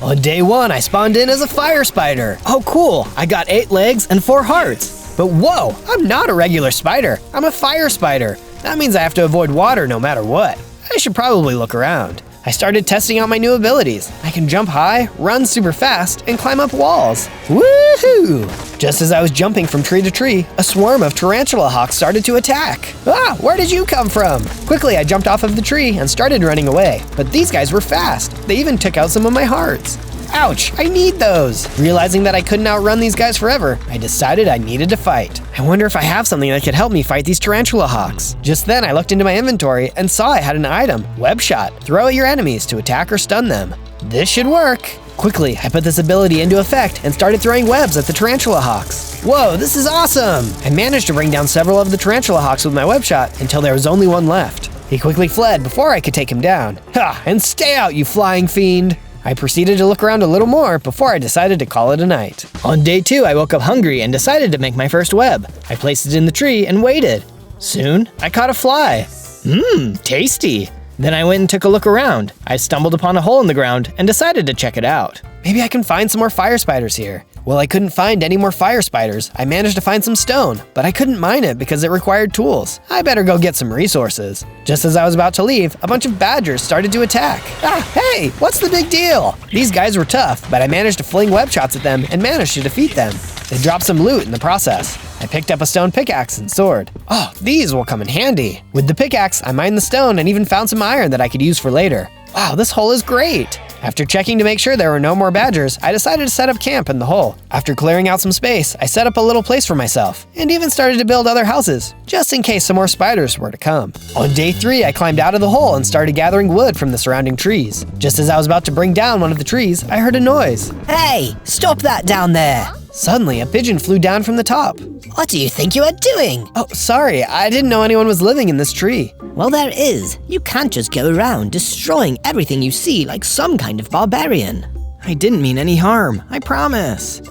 On day 1, I spawned in as a fire spider. Oh cool, I got 8 legs and 4 hearts. But whoa, I'm not a regular spider. I'm a fire spider. That means I have to avoid water no matter what. I should probably look around. I started testing out my new abilities. I can jump high, run super fast, and climb up walls. Woohoo! Just as I was jumping from tree to tree, a swarm of tarantula hawks started to attack. Ah, where did you come from? Quickly, I jumped off of the tree and started running away. But these guys were fast. They even took out some of my hearts. Ouch, I need those! Realizing that I couldn't outrun these guys forever, I decided I needed to fight. I wonder if I have something that could help me fight these tarantula hawks. Just then, I looked into my inventory and saw I had an item, Web Shot. Throw at your enemies to attack or stun them. This should work. Quickly, I put this ability into effect and started throwing webs at the tarantula hawks. Whoa, this is awesome! I managed to bring down several of the tarantula hawks with my Web Shot until there was only one left. He quickly fled before I could take him down. Ha! And stay out, you flying fiend! I proceeded to look around a little more before I decided to call it a night. On day 2, I woke up hungry and decided to make my first web. I placed it in the tree and waited. Soon, I caught a fly. Tasty. Then I went and took a look around. I stumbled upon a hole in the ground and decided to check it out. Maybe I can find some more fire spiders here. Well, I couldn't find any more fire spiders. I managed to find some stone, but I couldn't mine it because it required tools. I better go get some resources. Just as I was about to leave, a bunch of badgers started to attack. Ah, hey, what's the big deal? These guys were tough, but I managed to fling web shots at them and managed to defeat them. They dropped some loot in the process. I picked up a stone pickaxe and sword. Oh, these will come in handy. With the pickaxe, I mined the stone and even found some iron that I could use for later. Wow, this hole is great. After checking to make sure there were no more badgers, I decided to set up camp in the hole. After clearing out some space, I set up a little place for myself, and even started to build other houses, just in case some more spiders were to come. On day 3, I climbed out of the hole and started gathering wood from the surrounding trees. Just as I was about to bring down one of the trees, I heard a noise. Hey, stop that down there! Suddenly, a pigeon flew down from the top. What do you think you are doing? Oh, sorry, I didn't know anyone was living in this tree. Well, there is. You can't just go around destroying everything you see like some kind of barbarian. I didn't mean any harm, I promise.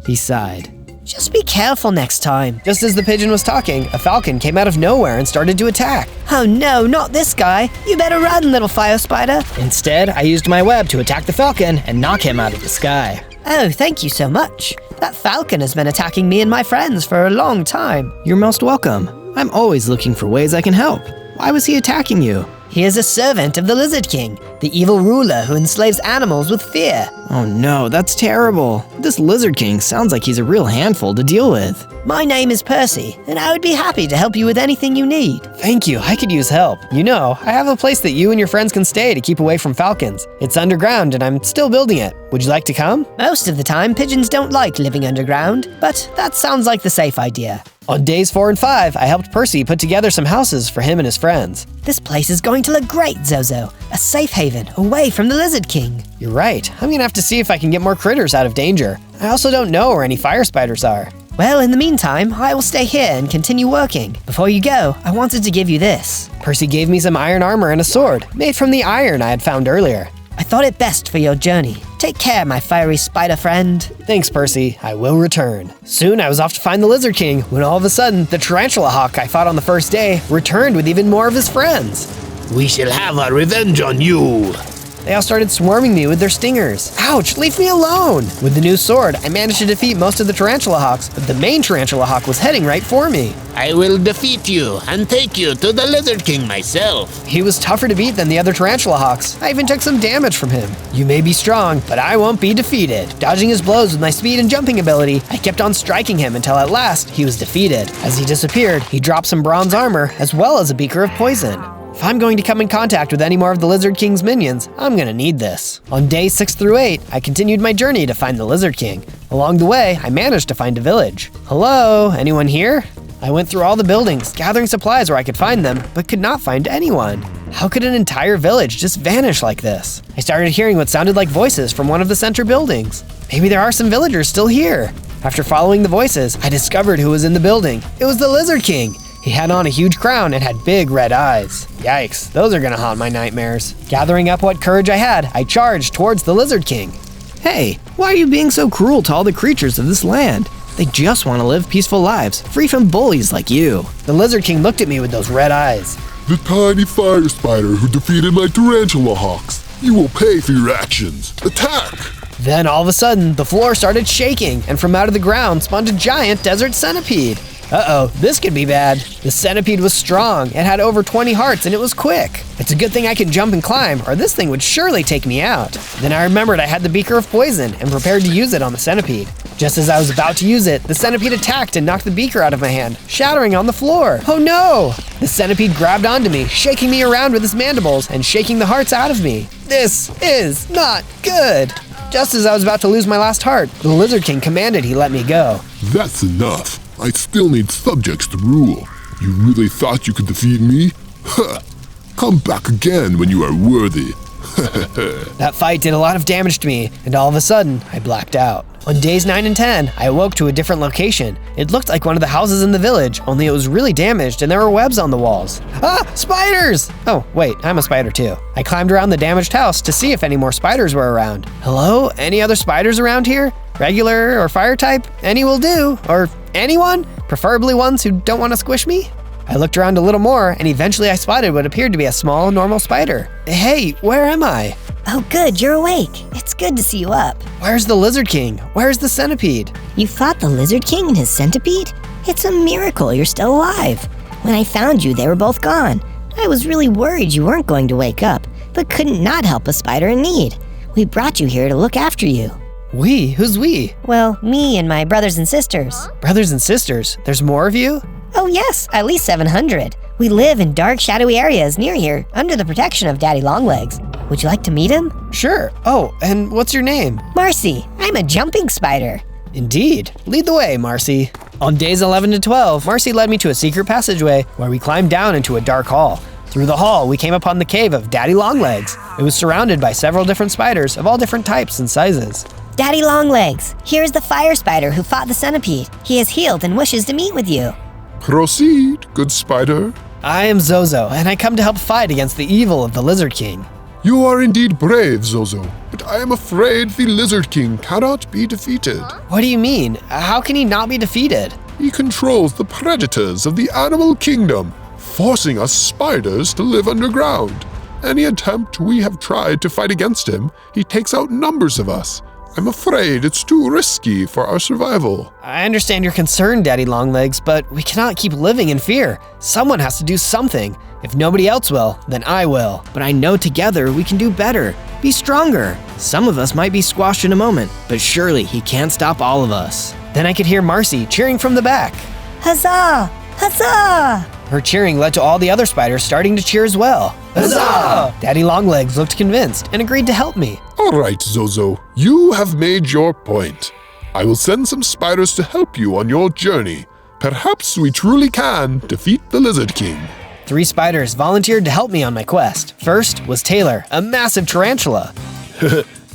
He sighed. Just be careful next time. Just as the pigeon was talking, a falcon came out of nowhere and started to attack. Oh no, not this guy. You better run, little fire spider. Instead, I used my web to attack the falcon and knock him out of the sky. Oh, thank you so much. That falcon has been attacking me and my friends for a long time. You're most welcome. I'm always looking for ways I can help. Why was he attacking you? He is a servant of the Lizard King, the evil ruler who enslaves animals with fear. Oh no, that's terrible. This Lizard King sounds like he's a real handful to deal with. My name is Percy, and I would be happy to help you with anything you need. Thank you, I could use help. You know, I have a place that you and your friends can stay to keep away from falcons. It's underground and I'm still building it. Would you like to come? Most of the time, pigeons don't like living underground, but that sounds like the safe idea. On days 4 and 5, I helped Percy put together some houses for him and his friends. This place is going to look great, Zozo. A safe haven away from the Lizard King. You're right. I'm gonna have to see if I can get more critters out of danger. I also don't know where any fire spiders are. Well, in the meantime, I will stay here and continue working. Before you go, I wanted to give you this. Percy gave me some iron armor and a sword, made from the iron I had found earlier. I thought it best for your journey. Take care, my fiery spider friend. Thanks, Percy. I will return. Soon I was off to find the Lizard King, when all of a sudden, the tarantula hawk I fought on the first day returned with even more of his friends. We shall have our revenge on you. They all started swarming me with their stingers. Ouch, leave me alone! With the new sword, I managed to defeat most of the tarantula hawks, but the main tarantula hawk was heading right for me. I will defeat you and take you to the Lizard King myself. He was tougher to beat than the other tarantula hawks. I even took some damage from him. You may be strong, but I won't be defeated. Dodging his blows with my speed and jumping ability, I kept on striking him until at last he was defeated. As he disappeared, he dropped some bronze armor as well as a beaker of poison. If I'm going to come in contact with any more of the Lizard King's minions, I'm gonna need this. On days 6 through 8, I continued my journey to find the Lizard King. Along the way, I managed to find a village. Hello, anyone here? I went through all the buildings, gathering supplies where I could find them, but could not find anyone. How could an entire village just vanish like this? I started hearing what sounded like voices from one of the center buildings. Maybe there are some villagers still here. After following the voices, I discovered who was in the building. It was the Lizard King. He had on a huge crown and had big red eyes. Yikes, those are gonna haunt my nightmares. Gathering up what courage I had, I charged towards the Lizard King. Hey, why are you being so cruel to all the creatures of this land? They just want to live peaceful lives, free from bullies like you. The Lizard King looked at me with those red eyes. The tiny fire spider who defeated my tarantula hawks. You will pay for your actions. Attack! Then all of a sudden, the floor started shaking, and from out of the ground spawned a giant desert centipede. Uh-oh, this could be bad. The centipede was strong, it had over 20 hearts, and it was quick. It's a good thing I can jump and climb, or this thing would surely take me out. Then I remembered I had the beaker of poison and prepared to use it on the centipede. Just as I was about to use it, the centipede attacked and knocked the beaker out of my hand, shattering on the floor. Oh no! The centipede grabbed onto me, shaking me around with his mandibles and shaking the hearts out of me. This is not good. Just as I was about to lose my last heart, the Lizard King commanded he let me go. That's enough. I still need subjects to rule. You really thought you could defeat me? Huh. Come back again when you are worthy. That fight did a lot of damage to me, and all of a sudden, I blacked out. On days 9 and 10, I awoke to a different location. It looked like one of the houses in the village, only it was really damaged and there were webs on the walls. Ah, spiders! Oh, wait, I'm a spider too. I climbed around the damaged house to see if any more spiders were around. Hello? Any other spiders around here? Regular or fire type? Any will do. Or anyone? Preferably ones who don't want to squish me? I looked around a little more, and eventually I spotted what appeared to be a small, normal spider. Hey, where am I? Oh good, you're awake. It's good to see you up. Where's the Lizard King? Where's the centipede? You fought the Lizard King and his centipede? It's a miracle you're still alive. When I found you, they were both gone. I was really worried you weren't going to wake up, but couldn't not help a spider in need. We brought you here to look after you. We? Who's we? Well, me and my brothers and sisters. Brothers and sisters? There's more of you? Oh yes, at least 700. We live in dark, shadowy areas near here, under the protection of Daddy Longlegs. Would you like to meet him? Sure. Oh, and what's your name? Marcy. I'm a jumping spider. Indeed. Lead the way, Marcy. On days 11 to 12, Marcy led me to a secret passageway where we climbed down into a dark hall. Through the hall, we came upon the cave of Daddy Longlegs. It was surrounded by several different spiders of all different types and sizes. Daddy Longlegs, here's the fire spider who fought the centipede. He is healed and wishes to meet with you. Proceed, good spider. I am Zozo, and I come to help fight against the evil of the Lizard King. You are indeed brave, Zozo, but I am afraid the Lizard King cannot be defeated. What do you mean? How can he not be defeated? He controls the predators of the animal kingdom, forcing us spiders to live underground. Any attempt we have tried to fight against him, he takes out numbers of us. I'm afraid it's too risky for our survival. I understand your concern, Daddy Longlegs, but we cannot keep living in fear. Someone has to do something. If nobody else will, then I will. But I know together we can do better, be stronger. Some of us might be squashed in a moment, but surely he can't stop all of us. Then I could hear Marcy cheering from the back. Huzzah! Huzzah! Her cheering led to all the other spiders starting to cheer as well. Huzzah! Daddy Longlegs looked convinced and agreed to help me. All right, Zozo, you have made your point. I will send some spiders to help you on your journey. Perhaps we truly can defeat the Lizard King. 3 spiders volunteered to help me on my quest. First was Taylor, a massive tarantula.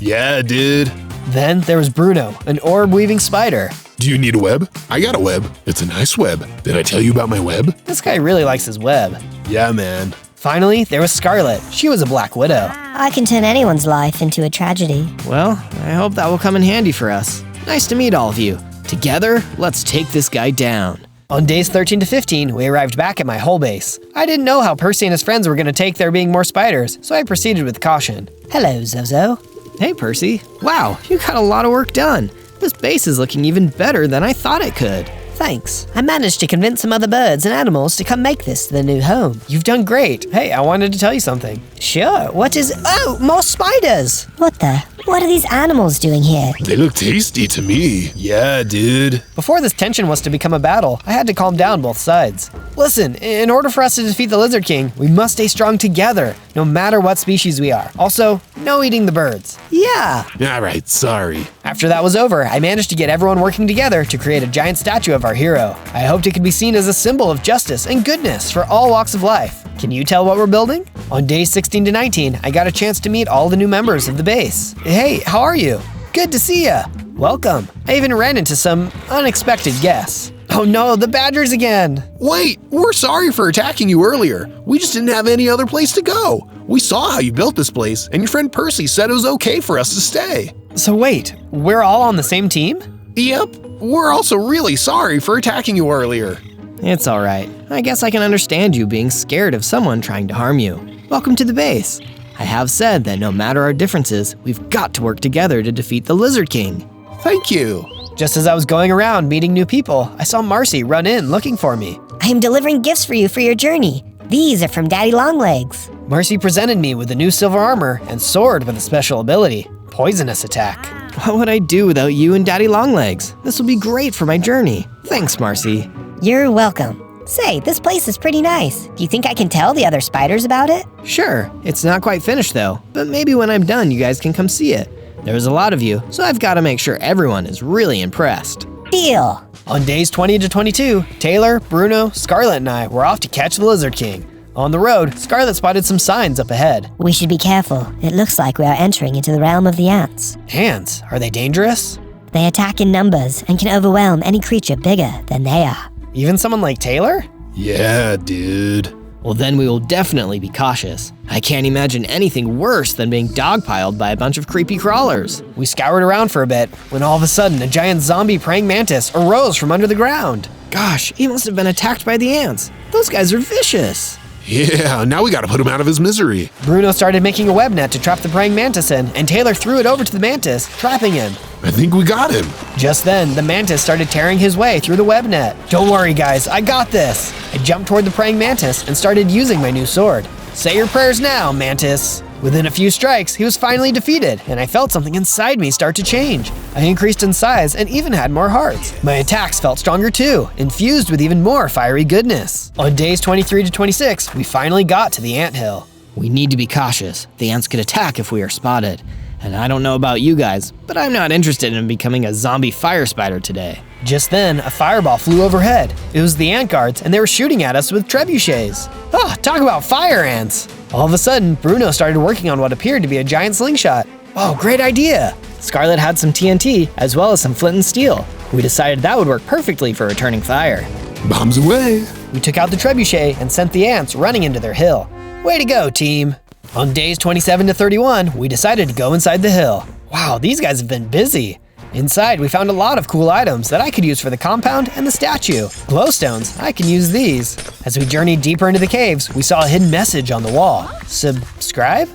Yeah, dude. Then there was Bruno, an orb-weaving spider. Do you need a web? I got a web. It's a nice web. Did I tell you about my web? This guy really likes his web. Yeah, man. Finally, there was Scarlet. She was a black widow. I can turn anyone's life into a tragedy. Well, I hope that will come in handy for us. Nice to meet all of you. Together, let's take this guy down. On days 13 to 15, we arrived back at my hole base. I didn't know how Percy and his friends were going to take there being more spiders, so I proceeded with caution. Hello, Zozo. Hey, Percy. Wow, you got a lot of work done. This base is looking even better than I thought it could. Thanks. I managed to convince some other birds and animals to come make this their new home. You've done great. Hey, I wanted to tell you something. Sure, what is... Oh, more spiders! What are these animals doing here? They look tasty to me. Yeah, dude. Before this tension was to become a battle, I had to calm down both sides. Listen, in order for us to defeat the Lizard King, we must stay strong together, no matter what species we are. Also, no eating the birds. Yeah. All right, sorry. After that was over, I managed to get everyone working together to create a giant statue of our hero. I hoped it could be seen as a symbol of justice and goodness for all walks of life. Can you tell what we're building? On days 16 to 19, I got a chance to meet all the new members of the base. Hey, how are you? Good to see ya. Welcome. I even ran into some unexpected guests. Oh no, the badgers again. Wait, we're sorry for attacking you earlier. We just didn't have any other place to go. We saw how you built this place, and your friend Percy said it was okay for us to stay. So wait, we're all on the same team? Yep, we're also really sorry for attacking you earlier. It's all right. I guess I can understand you being scared of someone trying to harm you. Welcome to the base. I have said that no matter our differences, we've got to work together to defeat the Lizard King. Thank you. Just as I was going around meeting new people, I saw Marcy run in looking for me. I am delivering gifts for you for your journey. These are from Daddy Longlegs. Marcy presented me with a new silver armor and sword with a special ability, Poisonous Attack. What would I do without you and Daddy Longlegs? This will be great for my journey. Thanks, Marcy. You're welcome. Say, this place is pretty nice. Do you think I can tell the other spiders about it? Sure, it's not quite finished though, but maybe when I'm done you guys can come see it. There's a lot of you, so I've got to make sure everyone is really impressed. Deal. On days 20 to 22, Taylor, Bruno, Scarlet, and I were off to catch the Lizard King. On the road, Scarlet spotted some signs up ahead. We should be careful. It looks like we are entering into the realm of the ants. Ants? Are they dangerous? They attack in numbers and can overwhelm any creature bigger than they are. Even someone like Taylor? Yeah, dude. Well, then we will definitely be cautious. I can't imagine anything worse than being dogpiled by a bunch of creepy crawlers. We scoured around for a bit, when all of a sudden a giant zombie praying mantis arose from under the ground. Gosh, he must have been attacked by the ants. Those guys are vicious. Yeah, now we gotta put him out of his misery. Bruno started making a web net to trap the praying mantis in, and Taylor threw it over to the mantis, trapping him. I think we got him. Just then, the mantis started tearing his way through the web net. Don't worry, guys, I got this. I jumped toward the praying mantis and started using my new sword. Say your prayers now, mantis. Within a few strikes, he was finally defeated, and I felt something inside me start to change. I increased in size and even had more hearts. My attacks felt stronger too, infused with even more fiery goodness. On days 23 to 26, we finally got to the anthill. We need to be cautious. The ants could attack if we are spotted. And I don't know about you guys, but I'm not interested in becoming a zombie fire spider today. Just then, a fireball flew overhead. It was the ant guards, and they were shooting at us with trebuchets. Oh, talk about fire ants! All of a sudden, Bruno started working on what appeared to be a giant slingshot. Oh, great idea! Scarlet had some TNT, as well as some flint and steel. We decided that would work perfectly for returning fire. Bombs away. We took out the trebuchet and sent the ants running into their hill. Way to go, team! On days 27 to 31, we decided to go inside the hill. Wow, these guys have been busy. Inside, we found a lot of cool items that I could use for the compound and the statue. Glowstones, I can use these. As we journeyed deeper into the caves, we saw a hidden message on the wall. Subscribe?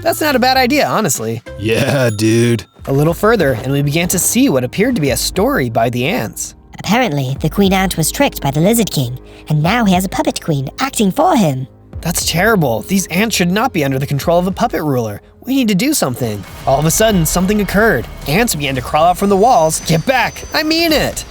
That's not a bad idea, honestly. Yeah, dude. A little further, and we began to see what appeared to be a story by the ants. Apparently, the Queen Ant was tricked by the Lizard King, and now he has a puppet queen acting for him. That's terrible. These ants should not be under the control of a puppet ruler. We need to do something. All of a sudden, something occurred. Ants began to crawl out from the walls. Get back! I mean it!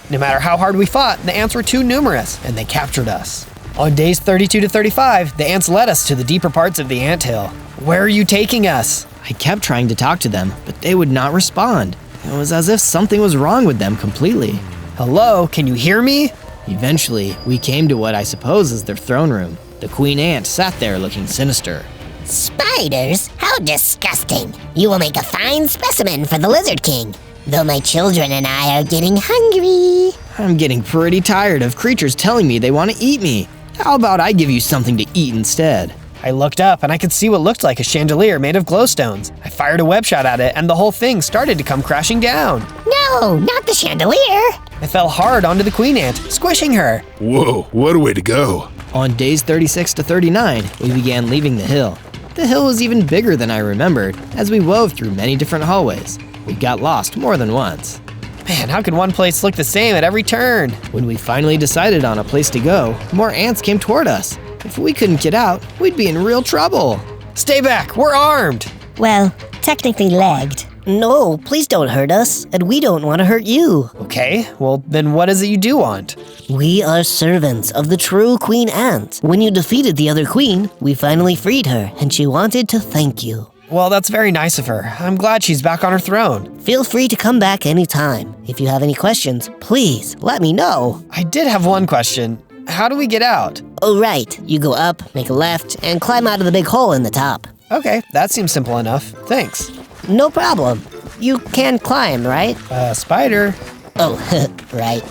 No matter how hard we fought, the ants were too numerous, and they captured us. On days 32 to 35, the ants led us to the deeper parts of the anthill. Where are you taking us? I kept trying to talk to them, but they would not respond. It was as if something was wrong with them completely. Hello, can you hear me? Eventually, we came to what I suppose is their throne room. The queen ant sat there looking sinister. Spiders? How disgusting! You will make a fine specimen for the Lizard King. Though my children and I are getting hungry. I'm getting pretty tired of creatures telling me they want to eat me. How about I give you something to eat instead? I looked up and I could see what looked like a chandelier made of glowstones. I fired a web shot at it and the whole thing started to come crashing down. No, not the chandelier! I fell hard onto the queen ant, squishing her. Whoa, what a way to go. On days 36 to 39, we began leaving the hill. The hill was even bigger than I remembered, as we wove through many different hallways. We got lost more than once. Man, how could one place look the same at every turn? When we finally decided on a place to go, more ants came toward us. If we couldn't get out, we'd be in real trouble. Stay back, we're armed! Well, technically legged. No, please don't hurt us, and we don't want to hurt you. Okay, well then what is it you do want? We are servants of the true Queen Ant. When you defeated the other queen, we finally freed her, and she wanted to thank you. Well, that's very nice of her. I'm glad she's back on her throne. Feel free to come back anytime. If you have any questions, please let me know. I did have one question. How do we get out? Oh, right. You go up, make a left, and climb out of the big hole in the top. Okay, that seems simple enough. Thanks. No problem. You can climb, right? Spider. Oh, right.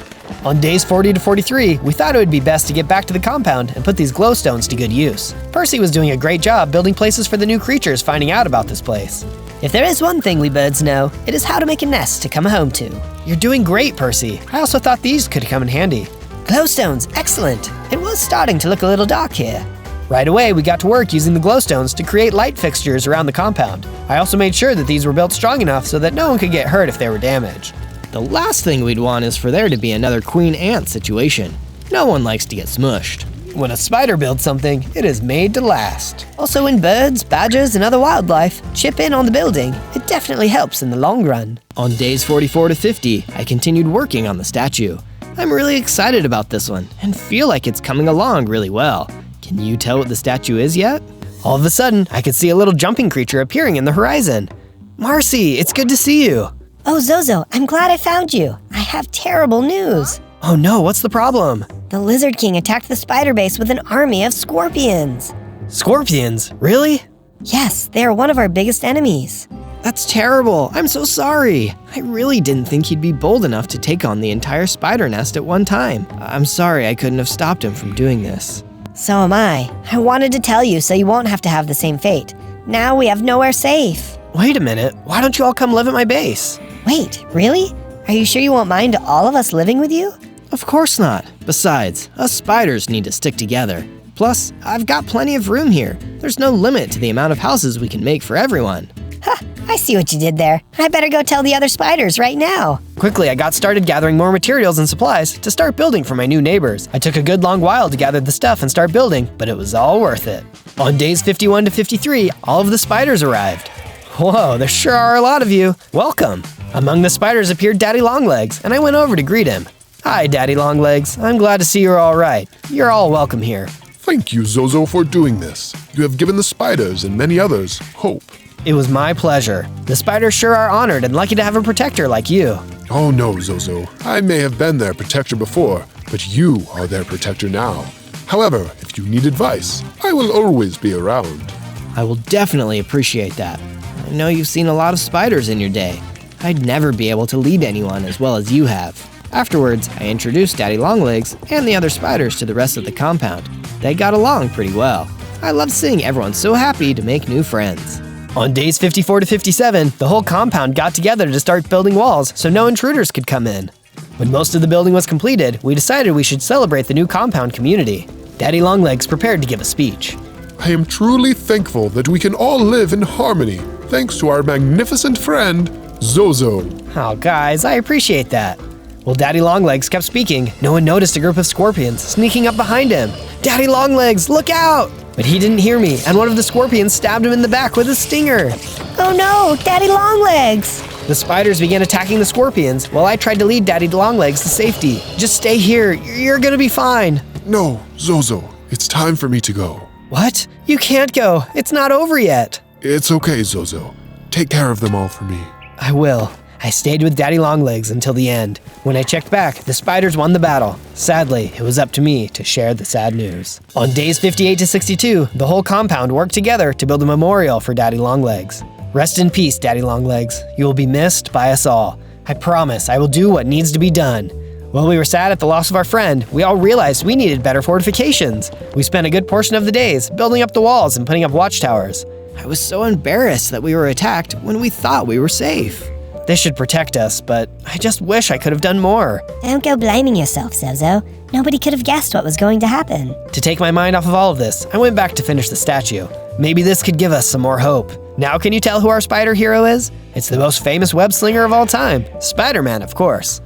On days 40 to 43, we thought it would be best to get back to the compound and put these glowstones to good use. Percy was doing a great job building places for the new creatures finding out about this place. If there is one thing we birds know, it is how to make a nest to come home to. You're doing great, Percy. I also thought these could come in handy. Glowstones, excellent. It was starting to look a little dark here. Right away, we got to work using the glowstones to create light fixtures around the compound. I also made sure that these were built strong enough so that no one could get hurt if they were damaged. The last thing we'd want is for there to be another queen ant situation. No one likes to get smushed. When a spider builds something, it is made to last. Also, when birds, badgers, and other wildlife chip in on the building, it definitely helps in the long run. On days 44 to 50, I continued working on the statue. I'm really excited about this one and feel like it's coming along really well. Can you tell what the statue is yet? All of a sudden, I could see a little jumping creature appearing in the horizon. Marcy, it's good to see you. Oh, Zozo, I'm glad I found you. I have terrible news. Oh no, what's the problem? The Lizard King attacked the spider base with an army of scorpions. Scorpions? Really? Yes, they are one of our biggest enemies. That's terrible. I'm so sorry. I really didn't think he'd be bold enough to take on the entire spider nest at one time. I'm sorry I couldn't have stopped him from doing this. So am I. I wanted to tell you so you won't have to have the same fate. Now we have nowhere safe. Wait a minute, why don't you all come live at my base? Wait, really? Are you sure you won't mind all of us living with you? Of course not. Besides, us spiders need to stick together. Plus, I've got plenty of room here. There's no limit to the amount of houses we can make for everyone. Ha! I see what you did there. I better go tell the other spiders right now. Quickly, I got started gathering more materials and supplies to start building for my new neighbors. I took a good long while to gather the stuff and start building, but it was all worth it. On days 51 to 53, all of the spiders arrived. Whoa, there sure are a lot of you. Welcome. Among the spiders appeared Daddy Longlegs, and I went over to greet him. Hi, Daddy Longlegs. I'm glad to see you're all right. You're all welcome here. Thank you, Zozo, for doing this. You have given the spiders and many others hope. It was my pleasure. The spiders sure are honored and lucky to have a protector like you. Oh no, Zozo. I may have been their protector before, but you are their protector now. However, if you need advice, I will always be around. I will definitely appreciate that. I know you've seen a lot of spiders in your day. I'd never be able to lead anyone as well as you have. Afterwards, I introduced Daddy Longlegs and the other spiders to the rest of the compound. They got along pretty well. I love seeing everyone so happy to make new friends. On days 54 to 57, the whole compound got together to start building walls so no intruders could come in. When most of the building was completed, we decided we should celebrate the new compound community. Daddy Longlegs prepared to give a speech. I am truly thankful that we can all live in harmony, thanks to our magnificent friend, Zozo. Oh, guys, I appreciate that. While Daddy Longlegs kept speaking, no one noticed a group of scorpions sneaking up behind him. Daddy Longlegs, look out! But he didn't hear me, and one of the scorpions stabbed him in the back with a stinger. Oh no, Daddy Longlegs! The spiders began attacking the scorpions while I tried to lead Daddy Longlegs to safety. Just stay here, you're gonna be fine. No, Zozo, it's time for me to go. What? You can't go, it's not over yet. It's okay, Zozo. Take care of them all for me. I will. I stayed with Daddy Longlegs until the end. When I checked back, the spiders won the battle. Sadly, it was up to me to share the sad news. On days 58 to 62, the whole compound worked together to build a memorial for Daddy Longlegs. Rest in peace, Daddy Longlegs. You will be missed by us all. I promise I will do what needs to be done. While we were sad at the loss of our friend, we all realized we needed better fortifications. We spent a good portion of the days building up the walls and putting up watchtowers. I was so embarrassed that we were attacked when we thought we were safe. They should protect us, but I just wish I could have done more. Don't go blaming yourself, Zozo. Nobody could have guessed what was going to happen. To take my mind off of all of this, I went back to finish the statue. Maybe this could give us some more hope. Now can you tell who our spider hero is? It's the most famous web slinger of all time, Spider-Man, of course.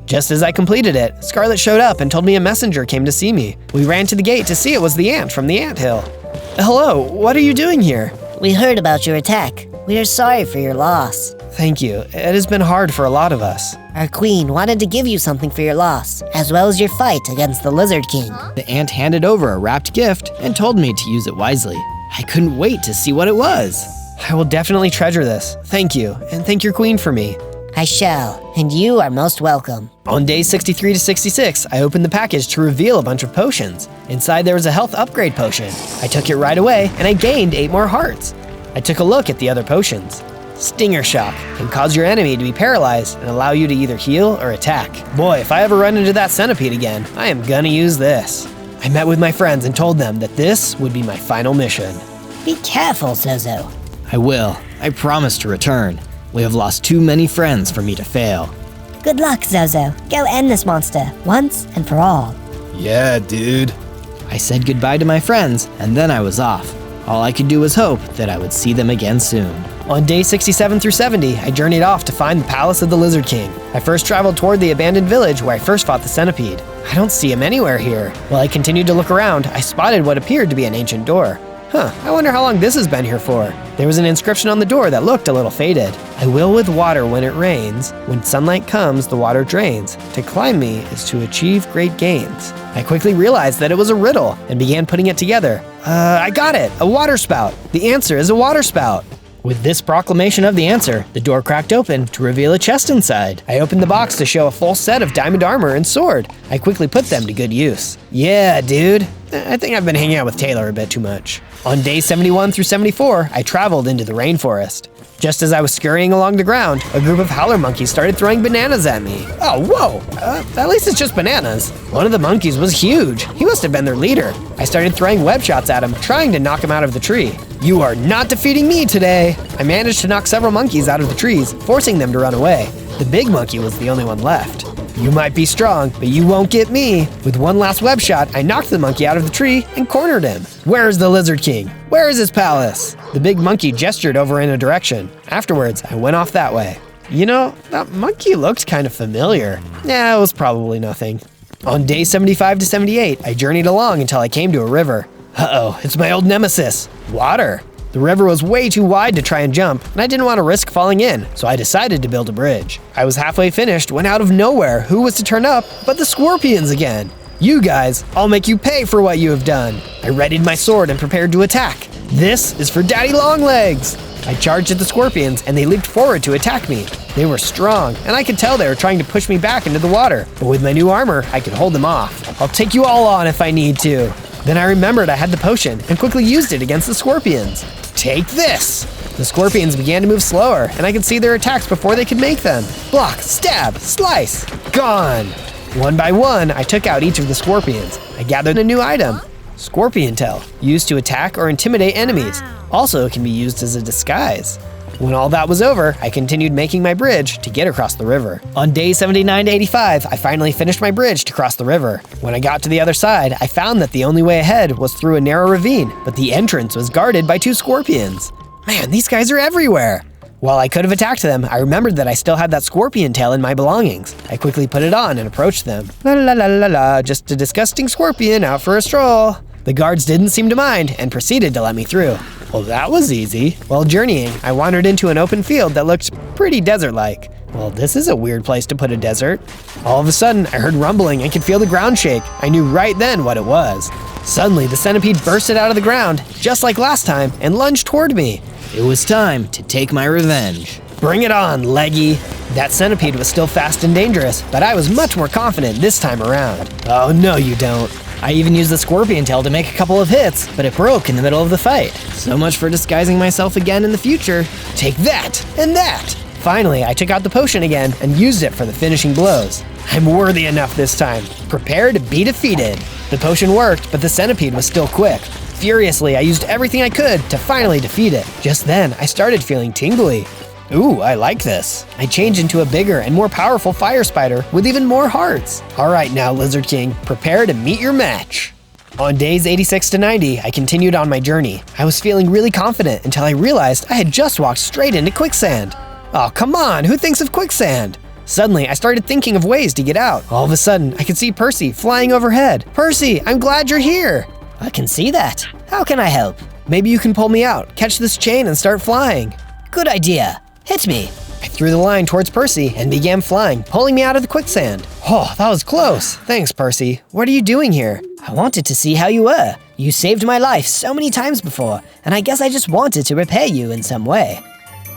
Just as I completed it, Scarlet showed up and told me a messenger came to see me. We ran to the gate to see it was the ant from the anthill. Hello, what are you doing here? We heard about your attack. We are sorry for your loss. Thank you. It has been hard for a lot of us. Our queen wanted to give you something for your loss, as well as your fight against the Lizard King. The ant handed over a wrapped gift and told me to use it wisely. I couldn't wait to see what it was. I will definitely treasure this. Thank you, and thank your queen for me. I shall, and you are most welcome. On days 63 to 66, I opened the package to reveal a bunch of potions. Inside there was a health upgrade potion. I took it right away, and I gained 8 more hearts. I took a look at the other potions. Stinger Shock can cause your enemy to be paralyzed and allow you to either heal or attack. Boy, if I ever run into that centipede again, I am gonna use this. I met with my friends and told them that this would be my final mission. Be careful, Zozo. I will. I promise to return. We have lost too many friends for me to fail. Good luck, Zozo. Go end this monster, once and for all. Yeah, dude. I said goodbye to my friends, and then I was off. All I could do was hope that I would see them again soon. On day 67 through 70, I journeyed off to find the palace of the Lizard King. I first traveled toward the abandoned village where I first fought the centipede. I don't see him anywhere here. While I continued to look around, I spotted what appeared to be an ancient door. I wonder how long this has been here for. There was an inscription on the door that looked a little faded. I will with water when it rains. When sunlight comes, the water drains. To climb me is to achieve great gains. I quickly realized that it was a riddle and began putting it together. I got it! A water spout! The answer is a water spout! With this proclamation of the answer, the door cracked open to reveal a chest inside. I opened the box to show a full set of diamond armor and sword. I quickly put them to good use. Yeah, dude. I think I've been hanging out with Taylor a bit too much. On day 71 through 74, I traveled into the rainforest. Just as I was scurrying along the ground, a group of howler monkeys started throwing bananas at me. Oh, whoa! At least it's just bananas. One of the monkeys was huge. He must have been their leader. I started throwing web shots at him, trying to knock him out of the tree. You are not defeating me today! I managed to knock several monkeys out of the trees, forcing them to run away. The big monkey was the only one left. You might be strong, but you won't get me. With one last web shot, I knocked the monkey out of the tree and cornered him. Where is the Lizard King? Where is his palace? The big monkey gestured over in a direction. Afterwards, I went off that way. You know, that monkey looked kind of familiar. Yeah, it was probably nothing. On day 75 to 78, I journeyed along until I came to a river. Uh-oh, it's my old nemesis, water. The river was way too wide to try and jump, and I didn't want to risk falling in, so I decided to build a bridge. I was halfway finished when out of nowhere, who was to turn up but the scorpions again. You guys, I'll make you pay for what you have done. I readied my sword and prepared to attack. This is for Daddy Longlegs. I charged at the scorpions and they leaped forward to attack me. They were strong, and I could tell they were trying to push me back into the water, but with my new armor, I could hold them off. I'll take you all on if I need to. Then I remembered I had the potion and quickly used it against the scorpions. Take this! The scorpions began to move slower, and I could see their attacks before they could make them. Block, stab, slice, gone! One by one, I took out each of the scorpions. I gathered a new item, Scorpion Tail, used to attack or intimidate enemies. Also, it can be used as a disguise. When all that was over, I continued making my bridge to get across the river. On day 79 to 85, I finally finished my bridge to cross the river. When I got to the other side, I found that the only way ahead was through a narrow ravine, but the entrance was guarded by two scorpions. Man, these guys are everywhere! While I could have attacked them, I remembered that I still had that scorpion tail in my belongings. I quickly put it on and approached them. La la la la la, just a disgusting scorpion out for a stroll. The guards didn't seem to mind and proceeded to let me through. Well, that was easy. While journeying, I wandered into an open field that looked pretty desert-like. Well, this is a weird place to put a desert. All of a sudden, I heard rumbling and could feel the ground shake. I knew right then what it was. Suddenly, the centipede bursted out of the ground, just like last time, and lunged toward me. It was time to take my revenge. Bring it on, leggy. That centipede was still fast and dangerous, but I was much more confident this time around. Oh, no you don't. I even used the scorpion tail to make a couple of hits, but it broke in the middle of the fight. So much for disguising myself again in the future. Take that, and that! Finally, I took out the potion again and used it for the finishing blows. I'm worthy enough this time. Prepare to be defeated. The potion worked, but the centipede was still quick. Furiously, I used everything I could to finally defeat it. Just then, I started feeling tingly. Ooh, I like this. I changed into a bigger and more powerful fire spider with even more hearts. All right now, Lizard King, prepare to meet your match. On days 86 to 90, I continued on my journey. I was feeling really confident until I realized I had just walked straight into quicksand. Oh, come on, who thinks of quicksand? Suddenly, I started thinking of ways to get out. All of a sudden, I could see Percy flying overhead. Percy, I'm glad you're here. I can see that. How can I help? Maybe you can pull me out, catch this chain, and start flying. Good idea. Hit me. I threw the line towards Percy and began flying, pulling me out of the quicksand. Oh, that was close. Thanks, Percy. What are you doing here? I wanted to see how you were. You saved my life so many times before, and I guess I just wanted to repay you in some way.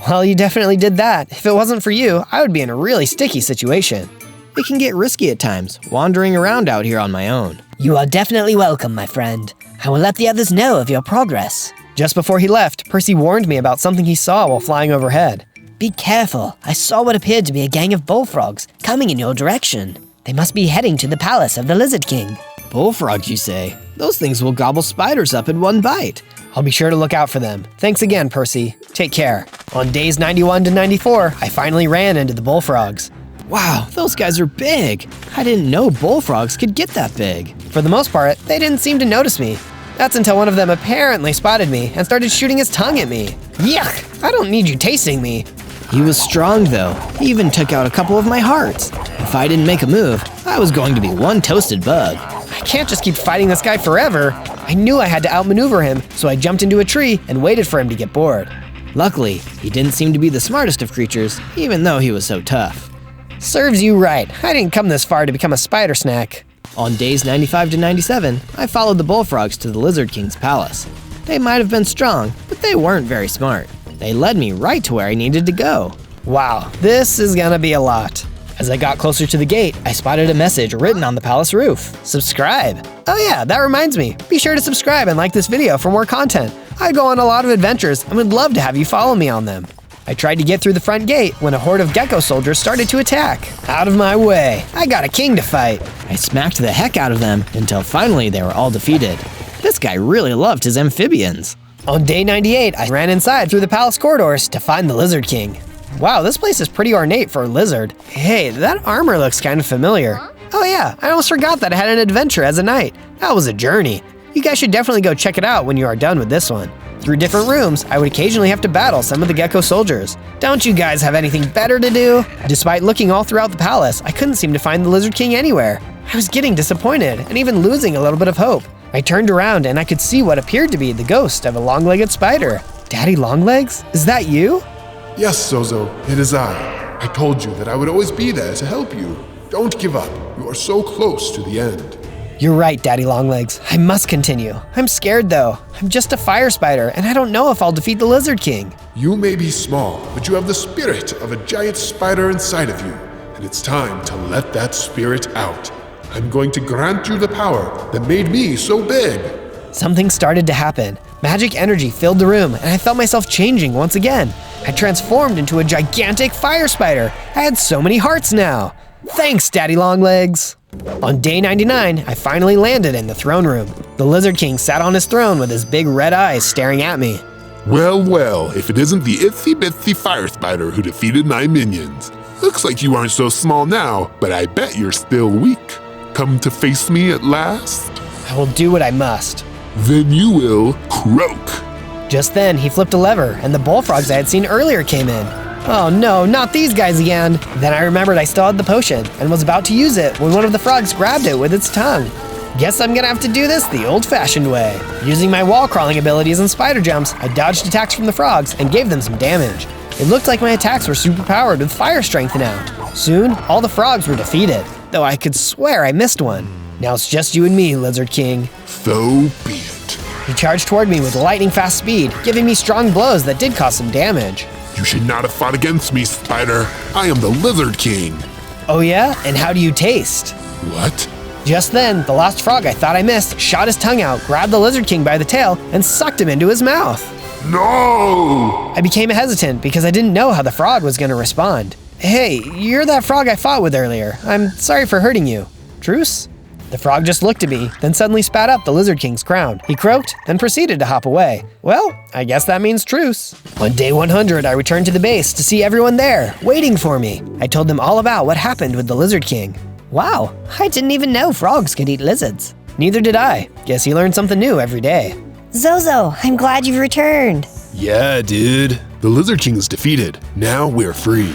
Well, you definitely did that. If it wasn't for you, I would be in a really sticky situation. It can get risky at times, wandering around out here on my own. You are definitely welcome, my friend. I will let the others know of your progress. Just before he left, Percy warned me about something he saw while flying overhead. Be careful. I saw what appeared to be a gang of bullfrogs coming in your direction. They must be heading to the palace of the Lizard King. Bullfrogs, you say? Those things will gobble spiders up in one bite. I'll be sure to look out for them. Thanks again, Percy. Take care. On days 91 to 94, I finally ran into the bullfrogs. Wow, those guys are big. I didn't know bullfrogs could get that big. For the most part, they didn't seem to notice me. That's until one of them apparently spotted me and started shooting his tongue at me. Yuck! I don't need you tasting me. He was strong though. He even took out a couple of my hearts. If I didn't make a move, I was going to be one toasted bug. I can't just keep fighting this guy forever. I knew I had to outmaneuver him, so I jumped into a tree and waited for him to get bored. Luckily, he didn't seem to be the smartest of creatures, even though he was so tough. Serves you right. I didn't come this far to become a spider snack. On days 95 to 97, I followed the bullfrogs to the Lizard King's palace. They might have been strong, but they weren't very smart. They led me right to where I needed to go. Wow, this is gonna be a lot. As I got closer to the gate, I spotted a message written on the palace roof. Subscribe. Oh yeah, that reminds me. Be sure to subscribe and like this video for more content. I go on a lot of adventures and would love to have you follow me on them. I tried to get through the front gate when a horde of gecko soldiers started to attack. Out of my way. I got a king to fight. I smacked the heck out of them until finally they were all defeated. This guy really loved his amphibians. On day 98, I ran inside through the palace corridors to find the Lizard King. Wow, this place is pretty ornate for a lizard. Hey, that armor looks kind of familiar. Oh yeah, I almost forgot that I had an adventure as a knight. That was a journey. You guys should definitely go check it out when you are done with this one. Through different rooms, I would occasionally have to battle some of the gecko soldiers. Don't you guys have anything better to do? Despite looking all throughout the palace, I couldn't seem to find the Lizard King anywhere. I was getting disappointed and even losing a little bit of hope. I turned around and I could see what appeared to be the ghost of a long-legged spider. Daddy Longlegs? Is that you? Yes, Zozo, it is I. I told you that I would always be there to help you. Don't give up. You are so close to the end. You're right, Daddy Longlegs. I must continue. I'm scared though. I'm just a fire spider, and I don't know if I'll defeat the Lizard King. You may be small, but you have the spirit of a giant spider inside of you, and it's time to let that spirit out. I'm going to grant you the power that made me so big. Something started to happen. Magic energy filled the room, and I felt myself changing once again. I transformed into a gigantic fire spider. I had so many hearts now. Thanks, Daddy Longlegs. On day 99, I finally landed in the throne room. The Lizard King sat on his throne with his big red eyes staring at me. Well, well, if it isn't the itsy-bitsy fire spider who defeated my minions. Looks like you aren't so small now, but I bet you're still weak. Come to face me at last? I will do what I must. Then you will croak. Just then, he flipped a lever, and the bullfrogs I had seen earlier came in. Oh no, not these guys again. Then I remembered I still had the potion, and was about to use it when one of the frogs grabbed it with its tongue. Guess I'm gonna have to do this the old-fashioned way. Using my wall-crawling abilities and spider jumps, I dodged attacks from the frogs and gave them some damage. It looked like my attacks were superpowered with fire strength now. Soon, all the frogs were defeated, though I could swear I missed one. Now it's just you and me, Lizard King. So be it. He charged toward me with lightning-fast speed, giving me strong blows that did cause some damage. You should not have fought against me, Spider. I am the Lizard King. Oh yeah? And how do you taste? What? Just then, the lost frog I thought I missed shot his tongue out, grabbed the Lizard King by the tail, and sucked him into his mouth. No! I became hesitant because I didn't know how the frog was going to respond. Hey, you're that frog I fought with earlier. I'm sorry for hurting you. Truce? The frog just looked at me, then suddenly spat up the Lizard King's crown. He croaked, then proceeded to hop away. Well, I guess that means truce. On day 100, I returned to the base to see everyone there, waiting for me. I told them all about what happened with the Lizard King. Wow, I didn't even know frogs could eat lizards. Neither did I. Guess you learn something new every day. Zozo, I'm glad you've returned. Yeah, dude. The Lizard King is defeated. Now we're free.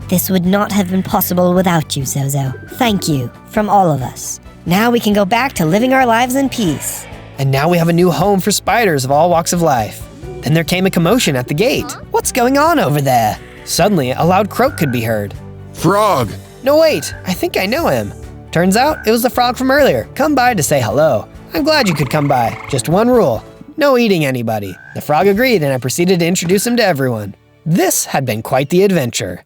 This would not have been possible without you, Zozo. Thank you, from all of us. Now we can go back to living our lives in peace. And now we have a new home for spiders of all walks of life. Then there came a commotion at the gate. What's going on over there? Suddenly, a loud croak could be heard. Frog! No, wait, I think I know him. Turns out it was the frog from earlier, come by to say hello. I'm glad you could come by. Just one rule, no eating anybody. The frog agreed and I proceeded to introduce him to everyone. This had been quite the adventure.